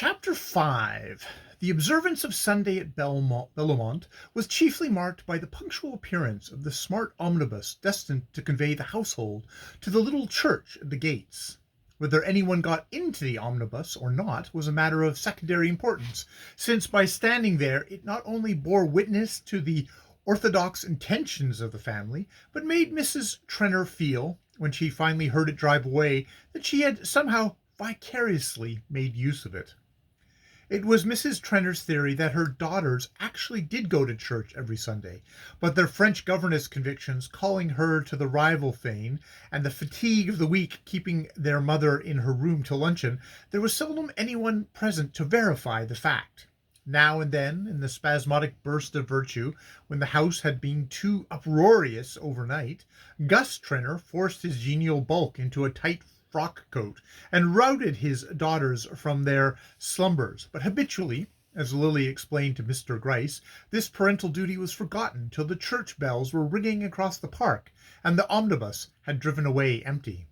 Chapter 5. The observance of Sunday at Belmont was chiefly marked by the punctual appearance of the smart omnibus destined to convey the household to the little church at the gates. Whether anyone got into the omnibus or not was a matter of secondary importance, since by standing there it not only bore witness to the orthodox intentions of the family, but made Mrs. Trenner feel, when she finally heard it drive away, that she had somehow vicariously made use of it. It was Mrs. Trenner's theory that her daughters actually did go to church every Sunday, but their French governess convictions calling her to the rival fane, and the fatigue of the week keeping their mother in her room till luncheon, there was seldom anyone present to verify the fact. Now and then, in the spasmodic burst of virtue, when the house had been too uproarious overnight, Gus Trenner forced his genial bulk into a tight frock coat, and routed his daughters from their slumbers. But habitually, as Lily explained to Mr. Gryce, this parental duty was forgotten till the church bells were ringing across the park, and the omnibus had driven away empty.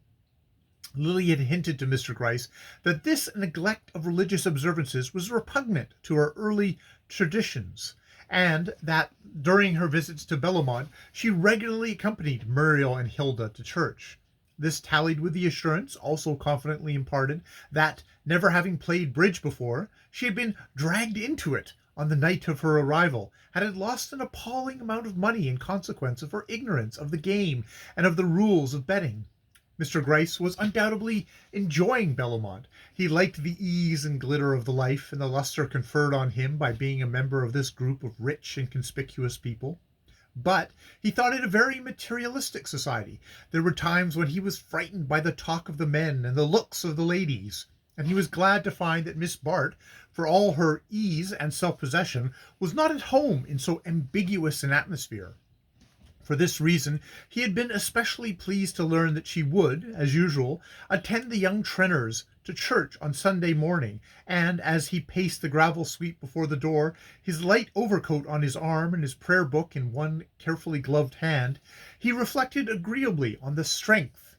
Lily had hinted to Mr. Gryce that this neglect of religious observances was repugnant to her early traditions, and that during her visits to Belmont she regularly accompanied Muriel and Hilda to church. This tallied with the assurance, also confidently imparted, that, never having played bridge before, she had been dragged into it on the night of her arrival, and had lost an appalling amount of money in consequence of her ignorance of the game and of the rules of betting. Mr. Gryce was undoubtedly enjoying Belmont. He liked the ease and glitter of the life, and the lustre conferred on him by being a member of this group of rich and conspicuous people. But he thought it a very materialistic society. There were times when he was frightened by the talk of the men and the looks of the ladies, and he was glad to find that Miss Bart, for all her ease and self-possession, was not at home in so ambiguous an atmosphere. For this reason, he had been especially pleased to learn that she would, as usual, attend the young Trenners to church on Sunday morning, and as he paced the gravel sweep before the door, his light overcoat on his arm and his prayer book in one carefully gloved hand, he reflected agreeably on the strength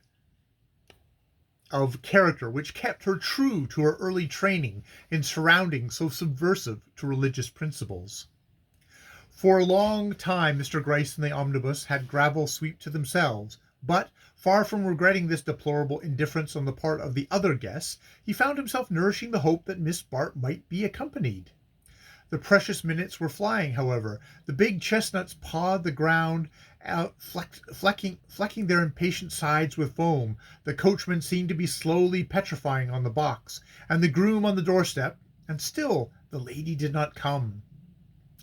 of character which kept her true to her early training in surroundings so subversive to religious principles. For a long time Mr. Gryce and the omnibus had gravel sweep to themselves, but, far from regretting this deplorable indifference on the part of the other guests, he found himself nourishing the hope that Miss Bart might be accompanied. The precious minutes were flying, however. The big chestnuts pawed the ground out, flecking their impatient sides with foam. The coachman seemed to be slowly petrifying on the box, and the groom on the doorstep, and still the lady did not come.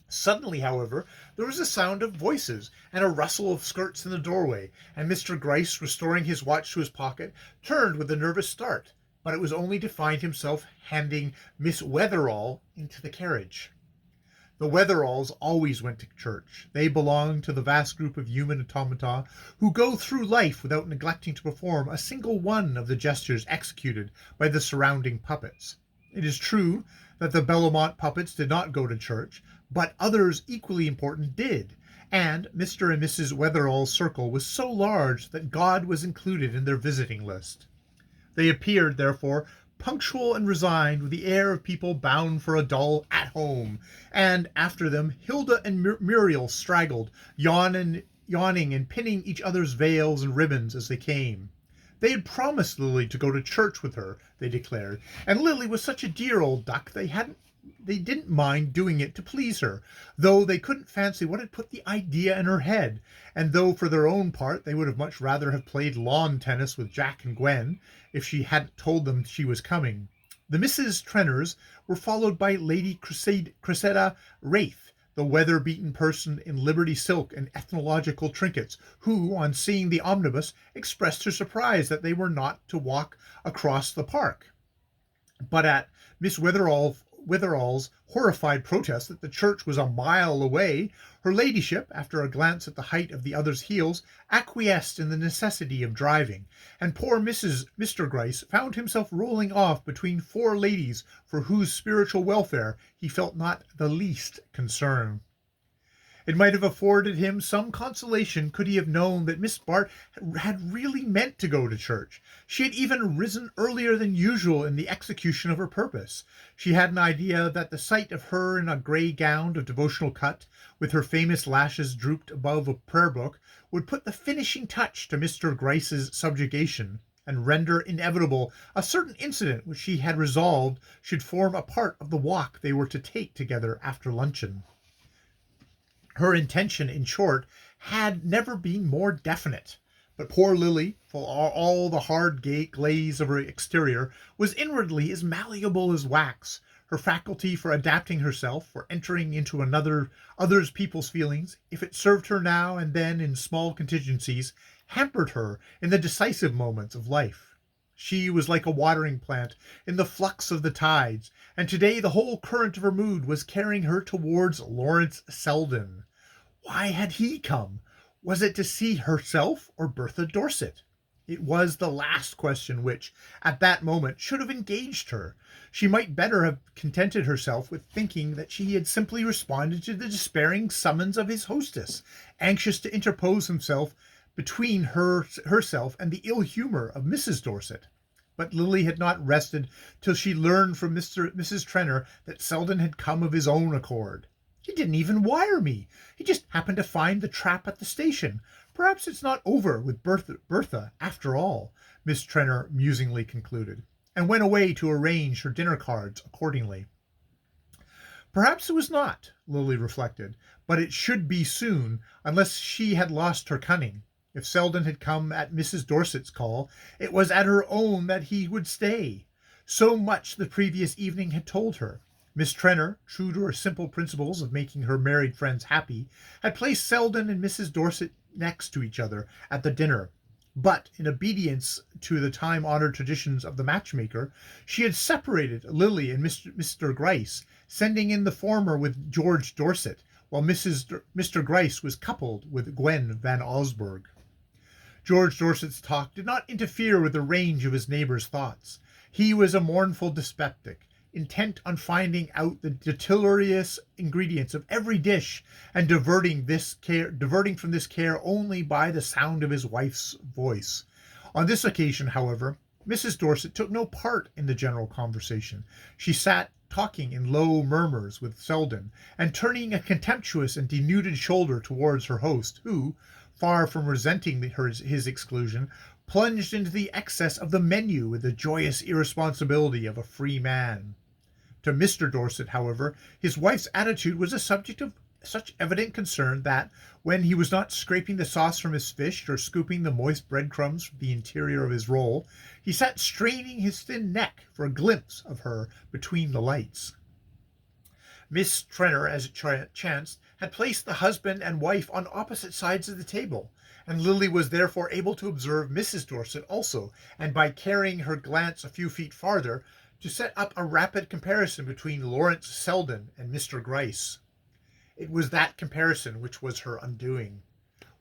Suddenly, however, there was a sound of voices and a rustle of skirts in the doorway, and Mr. Gryce, restoring his watch to his pocket, turned with a nervous start, but it was only to find himself handing Miss Wetherall into the carriage. The Wetheralls always went to church. They belonged to the vast group of human automata who go through life without neglecting to perform a single one of the gestures executed by the surrounding puppets. It is true that the Belmont puppets did not go to church, but others equally important did, and Mr. and Mrs. Wetherall's circle was so large that God was included in their visiting list. They appeared, therefore, punctual and resigned, with the air of people bound for a dull at-home, and after them Hilda and Muriel straggled, yawning and pinning each other's veils and ribbons as they came. They had promised Lily to go to church with her, they declared, and Lily was such a dear old duck they didn't mind doing it to please her, though they couldn't fancy what had put the idea in her head, and though for their own part they would have much rather have played lawn tennis with Jack and Gwen if she hadn't told them she was coming. The Mrs. Trenners were followed by Lady Cressida Wraith, the weather-beaten person in Liberty silk and ethnological trinkets, who, on seeing the omnibus, expressed her surprise that they were not to walk across the park. But at Miss Wetherall's horrified protest that the church was a mile away, her ladyship, after a glance at the height of the other's heels, acquiesced in the necessity of driving, and poor Mr. Gryce found himself rolling off between four ladies for whose spiritual welfare he felt not the least concern. It might have afforded him some consolation could he have known that Miss Bart had really meant to go to church. She had even risen earlier than usual in the execution of her purpose. She had an idea that the sight of her in a grey gown of devotional cut, with her famous lashes drooped above a prayer book, would put the finishing touch to Mr. Gryce's subjugation, and render inevitable a certain incident which she had resolved should form a part of the walk they were to take together after luncheon. Her intention, in short, had never been more definite. But poor Lily, for all the hard glaze of her exterior, was inwardly as malleable as wax. Her faculty for adapting herself, for entering into others people's feelings, if it served her now and then in small contingencies, hampered her in the decisive moments of life. She was like a watering plant in the flux of the tides, and today the whole current of her mood was carrying her towards Lawrence Selden. Why had he come? Was it to see herself or Bertha Dorset? It was the last question which, at that moment, should have engaged her. She might better have contented herself with thinking that she had simply responded to the despairing summons of his hostess, anxious to interpose himself between herself and the ill humour of Mrs. Dorset. But Lily had not rested till she learned from Mrs. Trenor that Selden had come of his own accord. He didn't even wire me. He just happened to find the trap at the station. Perhaps it's not over with Bertha after all, Miss Trenor musingly concluded, and went away to arrange her dinner cards accordingly. Perhaps it was not, Lily reflected, but it should be soon, unless she had lost her cunning. If Selden had come at Mrs. Dorset's call, it was at her own that he would stay. So much the previous evening had told her. Miss Trenor, true to her simple principles of making her married friends happy, had placed Selden and Mrs. Dorset next to each other at the dinner. But, in obedience to the time-honoured traditions of the matchmaker, she had separated Lily and Mr. Gryce, sending in the former with George Dorset, while Mr. Gryce was coupled with Gwen Van Osburgh. George Dorset's talk did not interfere with the range of his neighbour's thoughts. He was a mournful dyspeptic, intent on finding out the deleterious ingredients of every dish, and diverting from this care only by the sound of his wife's voice. On this occasion, however, Mrs. Dorset took no part in the general conversation. She sat talking in low murmurs with Selden, and turning a contemptuous and denuded shoulder towards her host, who, far from resenting his exclusion, plunged into the excess of the menu with the joyous irresponsibility of a free man. To Mr. Dorset, however, his wife's attitude was a subject of such evident concern that, when he was not scraping the sauce from his fish or scooping the moist breadcrumbs from the interior of his roll, he sat straining his thin neck for a glimpse of her between the lights. Miss Trenor, as it chanced, had placed the husband and wife on opposite sides of the table, and Lily was therefore able to observe Mrs. Dorset also, and by carrying her glance a few feet farther, to set up a rapid comparison between Lawrence Selden and Mr. Gryce. It was that comparison which was her undoing.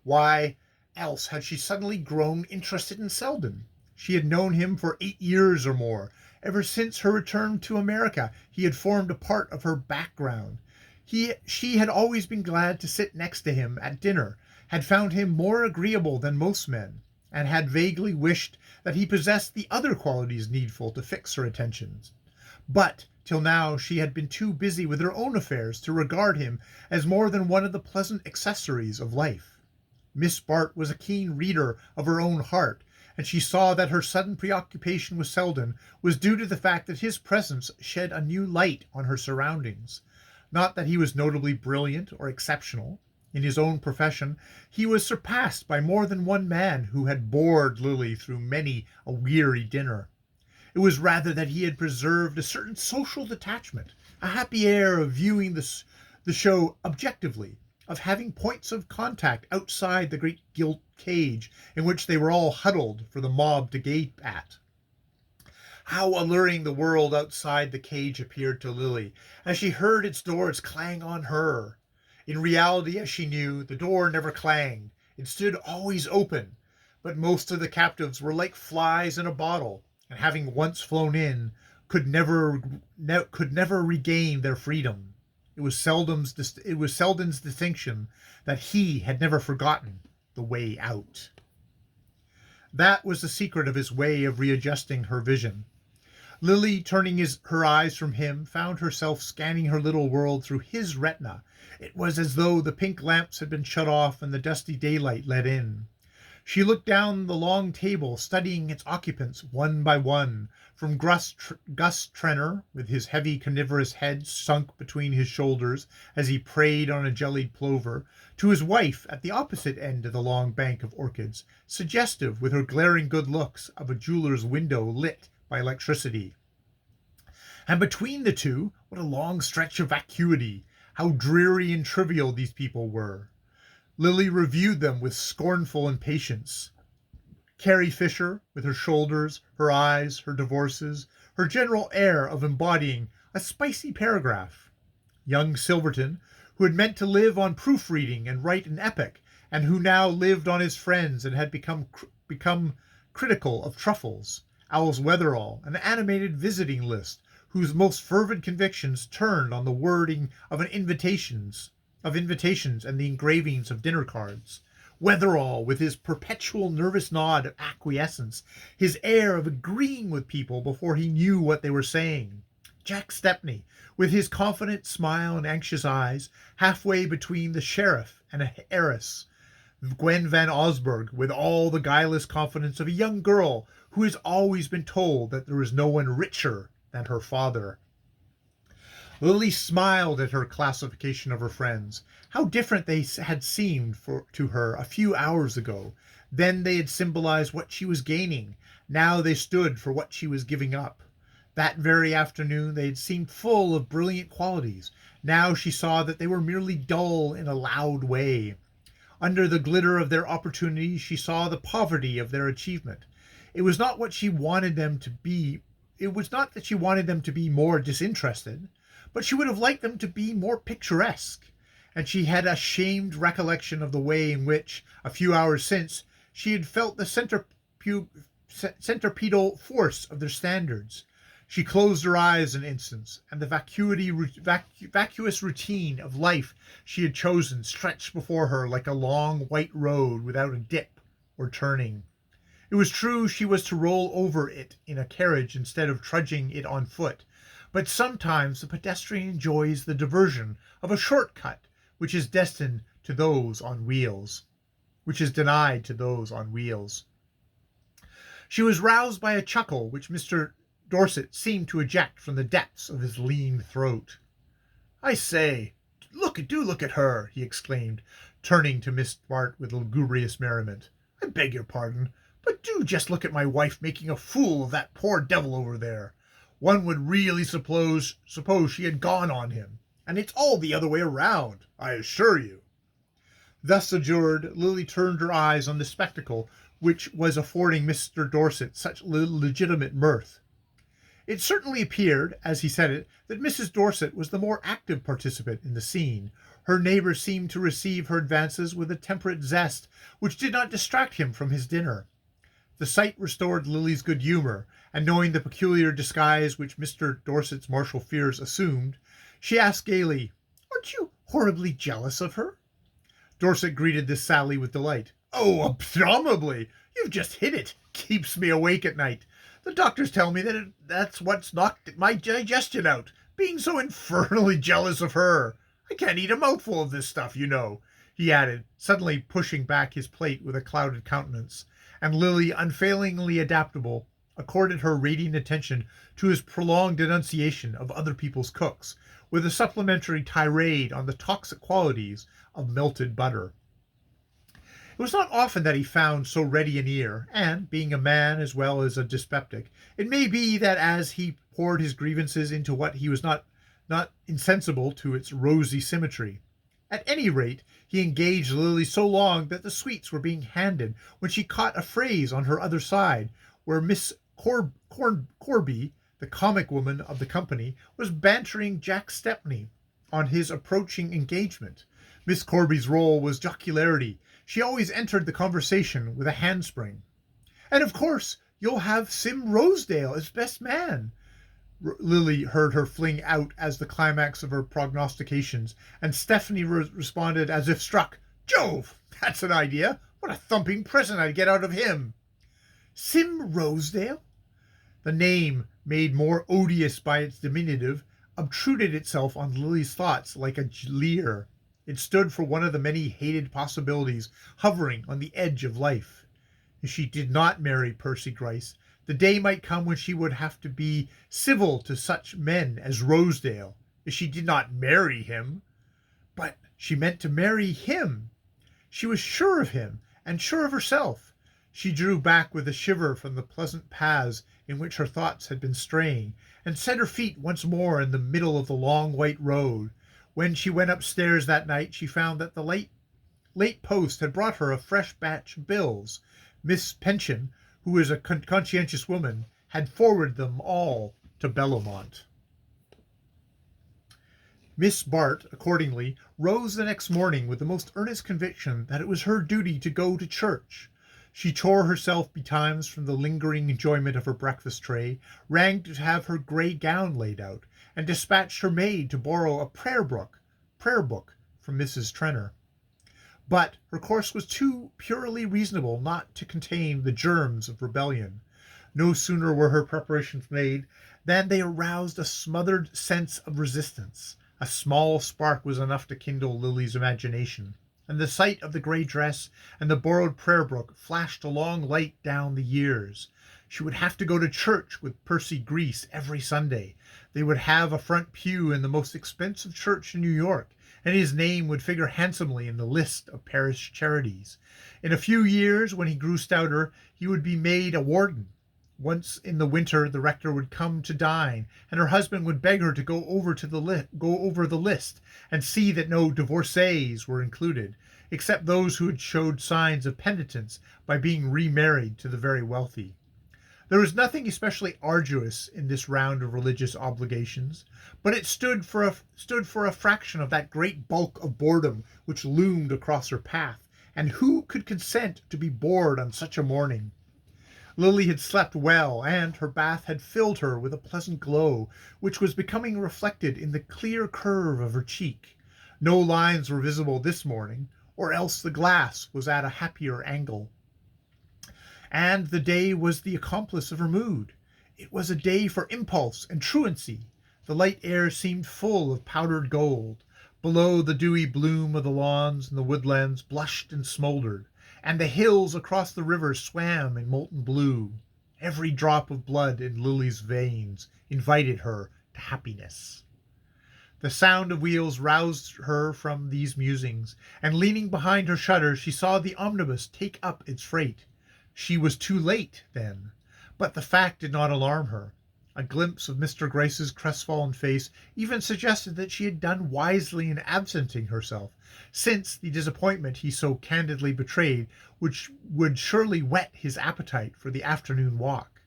Why else had she suddenly grown interested in Selden? She had known him for 8 years or more. Ever since her return to America, he had formed a part of her background. She had always been glad to sit next to him at dinner, had found him more agreeable than most men, and had vaguely wished that he possessed the other qualities needful to fix her attentions. But till now she had been too busy with her own affairs to regard him as more than one of the pleasant accessories of life. Miss Bart was a keen reader of her own heart, and she saw that her sudden preoccupation with Selden was due to the fact that his presence shed a new light on her surroundings. Not that he was notably brilliant or exceptional. In his own profession, he was surpassed by more than one man who had bored Lily through many a weary dinner. It was rather that he had preserved a certain social detachment, a happy air of viewing the show objectively, of having points of contact outside the great gilt cage in which they were all huddled for the mob to gape at. How alluring the world outside the cage appeared to Lily, as she heard its doors clang on her. In reality, as she knew, the door never clanged. It stood always open, but most of the captives were like flies in a bottle, and having once flown in, could never regain their freedom. It was Selden's distinction that he had never forgotten the way out. That was the secret of his way of readjusting her vision. Lily, turning her eyes from him, found herself scanning her little world through his retina. It was as though the pink lamps had been shut off and the dusty daylight let in. She looked down the long table, studying its occupants one by one, from Gus Trenner, with his heavy carnivorous head sunk between his shoulders as he preyed on a jellied plover, to his wife at the opposite end of the long bank of orchids, suggestive, with her glaring good looks, of a jeweller's window lit by electricity. And between the two, what a long stretch of vacuity! How dreary and trivial these people were! Lily reviewed them with scornful impatience. Carrie Fisher, with her shoulders, her eyes, her divorces, her general air of embodying a spicy paragraph. Young Silverton, who had meant to live on proofreading and write an epic, and who now lived on his friends and had become critical of truffles. Owls Weatherall, an animated visiting list, whose most fervid convictions turned on the wording of invitations and the engravings of dinner cards. Weatherall, with his perpetual nervous nod of acquiescence, his air of agreeing with people before he knew what they were saying. Jack Stepney, with his confident smile and anxious eyes, halfway between the sheriff and an heiress. Gwen Van Osburgh, with all the guileless confidence of a young girl who has always been told that there is no one richer than her father. Lily smiled at her classification of her friends. How different they had seemed to her a few hours ago. Then they had symbolized what she was gaining. Now they stood for what she was giving up. That very afternoon they had seemed full of brilliant qualities. Now she saw that they were merely dull in a loud way. Under the glitter of their opportunities she saw the poverty of their achievement. It was not what she wanted them to be. It was not that she wanted them to be more disinterested, but she would have liked them to be more picturesque. And she had a shamed recollection of the way in which, a few hours since, she had felt the centripetal force of their standards. She closed her eyes an instant, and the vacuous routine of life she had chosen stretched before her like a long white road without a dip or turning. It was true she was to roll over it in a carriage instead of trudging it on foot, but sometimes the pedestrian enjoys the diversion of a short-cut which is denied to those on wheels. She was roused by a chuckle which Mr. Dorset seemed to eject from the depths of his lean throat. "I say, do look at her!" he exclaimed, turning to Miss Smart with lugubrious merriment. "I beg your pardon, but do just look at my wife making a fool of that poor devil over there. One would really suppose she had gone on him, and it's all the other way around, I assure you." Thus adjured, Lily turned her eyes on the spectacle which was affording Mr. Dorset such legitimate mirth. It certainly appeared, as he said it, that Mrs. Dorset was the more active participant in the scene. Her neighbour seemed to receive her advances with a temperate zest which did not distract him from his dinner. The sight restored Lily's good humour, and knowing the peculiar disguise which Mr. Dorset's martial fears assumed, she asked gaily, "Aren't you horribly jealous of her?" Dorset greeted this sally with delight. "Oh, abominably! You've just hit it. Keeps me awake at night. The doctors tell me that's what's knocked my digestion out, being so infernally jealous of her. I can't eat a mouthful of this stuff, you know," he added, suddenly pushing back his plate with a clouded countenance, and Lily, unfailingly adaptable, accorded her radiant attention to his prolonged denunciation of other people's cooks, with a supplementary tirade on the toxic qualities of melted butter. It was not often that he found so ready an ear, and, being a man as well as a dyspeptic, it may be that as he poured his grievances into what he was not insensible to its rosy symmetry. At any rate, he engaged Lily so long that the sweets were being handed when she caught a phrase on her other side, where Miss Corby, the comic woman of the company, was bantering Jack Stepney on his approaching engagement. Miss Corby's role was jocularity. She always entered the conversation with a handspring. "And of course you'll have Sim Rosedale as best man. Lily heard her fling out as the climax of her prognostications, and Stephanie responded as if struck. Jove, that's an idea. What a thumping present I'd get out of him. Sim Rosedale? The name, made more odious by its diminutive, obtruded itself on Lily's thoughts like a leer. It stood for one of the many hated possibilities hovering on the edge of life. If she did not marry Percy Gryce, the day might come when she would have to be civil to such men as Rosedale. If she did not marry him. But she meant to marry him. She was sure of him, and sure of herself. She drew back with a shiver from the pleasant paths in which her thoughts had been straying, and set her feet once more in the middle of the long white road. When she went upstairs that night, she found that the late post had brought her a fresh batch of bills. Miss Pension, who was a conscientious woman, had forwarded them all to Bellomont. Miss Bart, accordingly, rose the next morning with the most earnest conviction that it was her duty to go to church. She tore herself betimes from the lingering enjoyment of her breakfast tray, rang to have her grey gown laid out, and dispatched her maid to borrow a prayer book from Mrs. Trenner. But her course was too purely reasonable not to contain the germs of rebellion. No sooner were her preparations made than they aroused a smothered sense of resistance. A small spark was enough to kindle Lily's imagination, and the sight of the grey dress and the borrowed prayer book flashed a long light down the years. She would have to go to church with Percy Gryce every Sunday. They would have a front pew in the most expensive church in New York, and his name would figure handsomely in the list of parish charities. In a few years, when he grew stouter, he would be made a warden. Once in the winter the rector would come to dine, and her husband would beg her to go over the list and see that no divorcees were included, except those who had showed signs of penitence by being remarried to the very wealthy. There was nothing especially arduous in this round of religious obligations, but it stood for a fraction of that great bulk of boredom which loomed across her path, and who could consent to be bored on such a morning? Lily had slept well, and her bath had filled her with a pleasant glow, which was becoming reflected in the clear curve of her cheek. No lines were visible this morning, or else the glass was at a happier angle. And the day was the accomplice of her mood. It was a day for impulse and truancy. The light air seemed full of powdered gold. Below, the dewy bloom of the lawns and the woodlands blushed and smouldered, and the hills across the river swam in molten blue. Every drop of blood in Lily's veins invited her to happiness. The sound of wheels roused her from these musings, and leaning behind her shutter, she saw the omnibus take up its freight. She was too late, then, but the fact did not alarm her. A glimpse of Mr. Gryce's crestfallen face even suggested that she had done wisely in absenting herself, since the disappointment he so candidly betrayed would surely whet his appetite for the afternoon walk.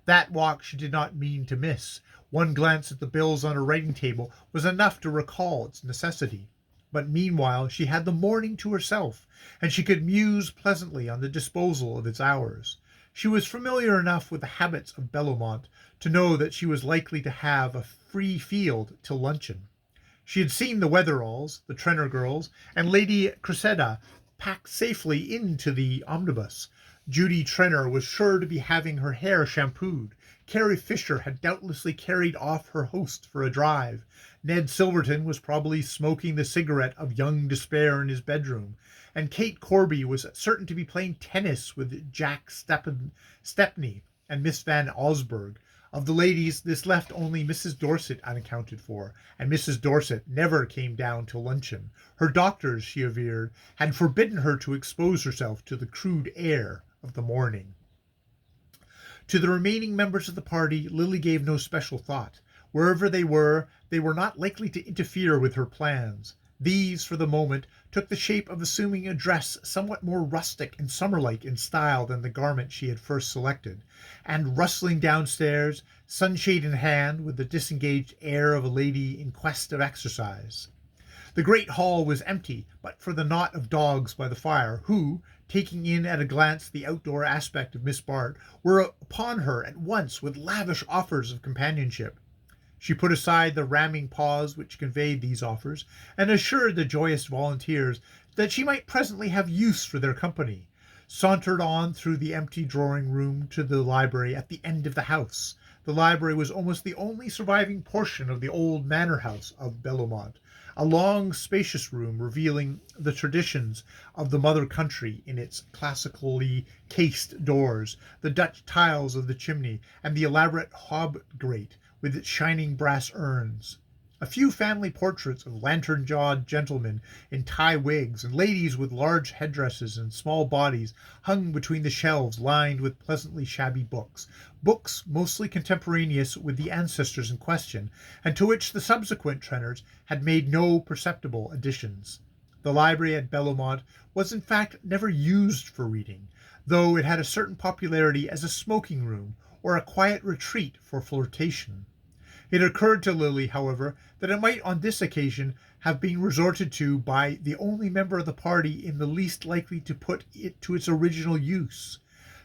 That walk she did not mean to miss. One glance at the bills on her writing table was enough to recall its necessity. But meanwhile she had the morning to herself, and she could muse pleasantly on the disposal of its hours. She was familiar enough with the habits of Bellomont to know that she was likely to have a free field till luncheon. She had seen the Wetheralls, the Trenner girls, and Lady Cressida packed safely into the omnibus. Judy Trenner was sure to be having her hair shampooed. Carrie Fisher had doubtlessly carried off her host for a drive. Ned Silverton was probably smoking the cigarette of young despair in his bedroom, and Kate Corby was certain to be playing tennis with Jack Stepney and Miss Van Osburgh. Of the ladies, this left only Mrs. Dorset unaccounted for, and Mrs. Dorset never came down to luncheon. Her doctors, she averred, had forbidden her to expose herself to the crude air of the morning. To the remaining members of the party, Lily gave no special thought. Wherever they were not likely to interfere with her plans. These, for the moment, took the shape of assuming a dress somewhat more rustic and summer-like in style than the garment she had first selected, and rustling downstairs, sunshade in hand, with the disengaged air of a lady in quest of exercise. The great hall was empty, but for the knot of dogs by the fire, who, taking in at a glance the outdoor aspect of Miss Bart, were upon her at once with lavish offers of companionship. She put aside the ramming pause which conveyed these offers, and assured the joyous volunteers that she might presently have use for their company, sauntered on through the empty drawing room to the library at the end of the house. The library was almost the only surviving portion of the old manor house of Bellomont, a long, spacious room revealing the traditions of the mother country in its classically cased doors, the Dutch tiles of the chimney, and the elaborate hob grate with its shining brass urns. A few family portraits of lantern-jawed gentlemen in tie wigs and ladies with large headdresses and small bodies hung between the shelves lined with pleasantly shabby books, books mostly contemporaneous with the ancestors in question, and to which the subsequent tenants had made no perceptible additions. The library at Bellomont was in fact never used for reading, though it had a certain popularity as a smoking room or a quiet retreat for flirtation. It occurred to Lily, however, that it might on this occasion have been resorted to by the only member of the party in the least likely to put it to its original use.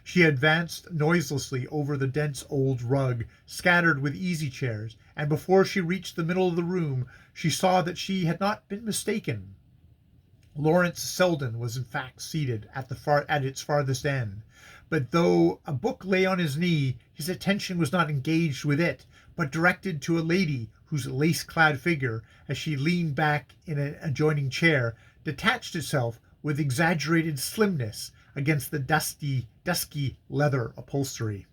She advanced noiselessly over the dense old rug, scattered with easy chairs, and before she reached the middle of the room, she saw that she had not been mistaken. Lawrence Selden was in fact seated at its farthest end, but though a book lay on his knee, his attention was not engaged with it, but directed to a lady whose lace-clad figure, as she leaned back in an adjoining chair, detached itself with exaggerated slimness against the dusky leather upholstery.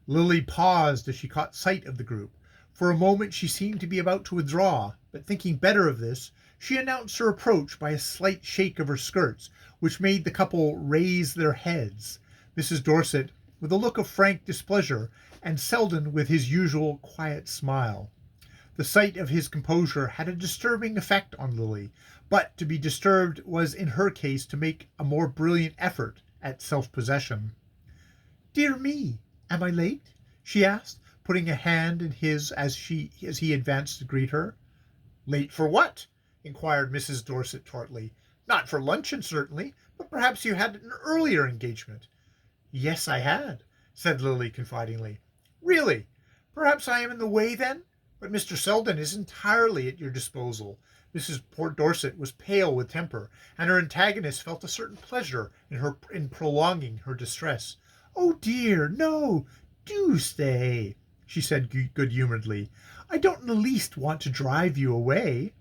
Lily paused as she caught sight of the group. For a moment she seemed to be about to withdraw, but thinking better of this, she announced her approach by a slight shake of her skirts, which made the couple raise their heads. Mrs. Dorset with a look of frank displeasure, and Selden with his usual quiet smile. The sight of his composure had a disturbing effect on Lily, but to be disturbed was in her case to make a more brilliant effort at self-possession. "Dear me, am I late?" she asked, putting a hand in his as he advanced to greet her. "Late for what?" inquired Mrs. Dorset tartly. "Not for luncheon, certainly, but perhaps you had an earlier engagement." "Yes, I had," said Lily confidingly. "Really? Perhaps I am in the way then? But Mr. Selden is entirely at your disposal." Mrs. Dorset was pale with temper, and her antagonist felt a certain pleasure in prolonging her distress. "Oh dear, no, do stay," she said good-humouredly. "I don't in the least want to drive you away."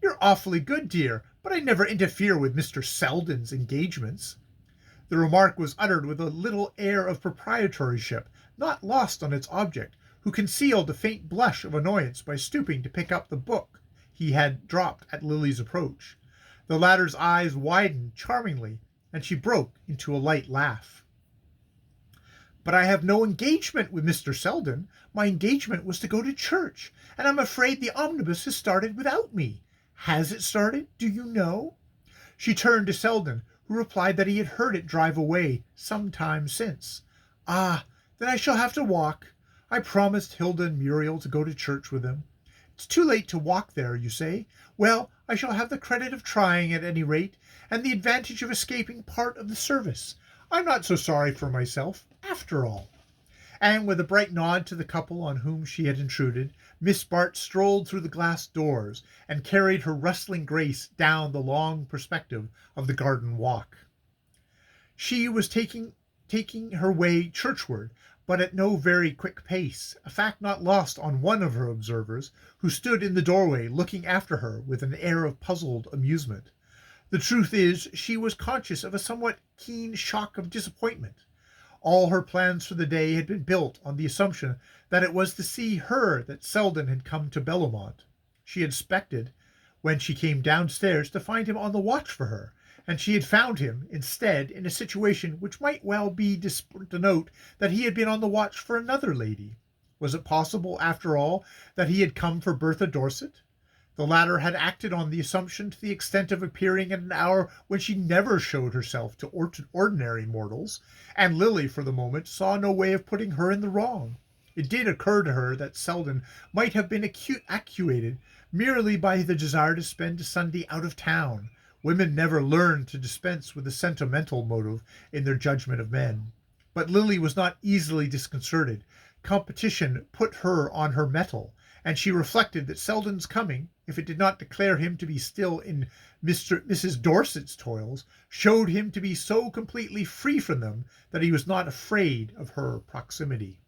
"You're awfully good, dear, but I never interfere with Mr. Selden's engagements." The remark was uttered with a little air of proprietorship, not lost on its object, who concealed a faint blush of annoyance by stooping to pick up the book he had dropped at Lily's approach. The latter's eyes widened charmingly, and she broke into a light laugh. "But I have no engagement with Mr. Selden. My engagement was to go to church, and I'm afraid the omnibus has started without me. Has it started? Do you know?" She turned to Selden, who replied that he had heard it drive away some time since. "Ah, then I shall have to walk. I promised Hilda and Muriel to go to church with them. It's too late to walk there, you say? Well, I shall have the credit of trying at any rate, and the advantage of escaping part of the service. I'm not so sorry for myself, after all." And with a bright nod to the couple on whom she had intruded, Miss Bart strolled through the glass doors and carried her rustling grace down the long perspective of the garden walk. She was taking her way churchward, but at no very quick pace, a fact not lost on one of her observers, who stood in the doorway looking after her with an air of puzzled amusement. The truth is, she was conscious of a somewhat keen shock of disappointment. All her plans for the day had been built on the assumption that it was to see her that Selden had come to Bellomont. She had expected, when she came downstairs, to find him on the watch for her, and she had found him, instead, in a situation which might well be denote that he had been on the watch for another lady. Was it possible, after all, that he had come for Bertha Dorset? The latter had acted on the assumption to the extent of appearing at an hour when she never showed herself to ordinary mortals, and Lily, for the moment, saw no way of putting her in the wrong. It did occur to her that Selden might have been actuated merely by the desire to spend a Sunday out of town. Women never learn to dispense with a sentimental motive in their judgment of men. But Lily was not easily disconcerted. competition put her on her mettle, and she reflected that Selden's coming, if it did not declare him to be still in Mrs. Dorset's toils, showed him to be so completely free from them that he was not afraid of her proximity.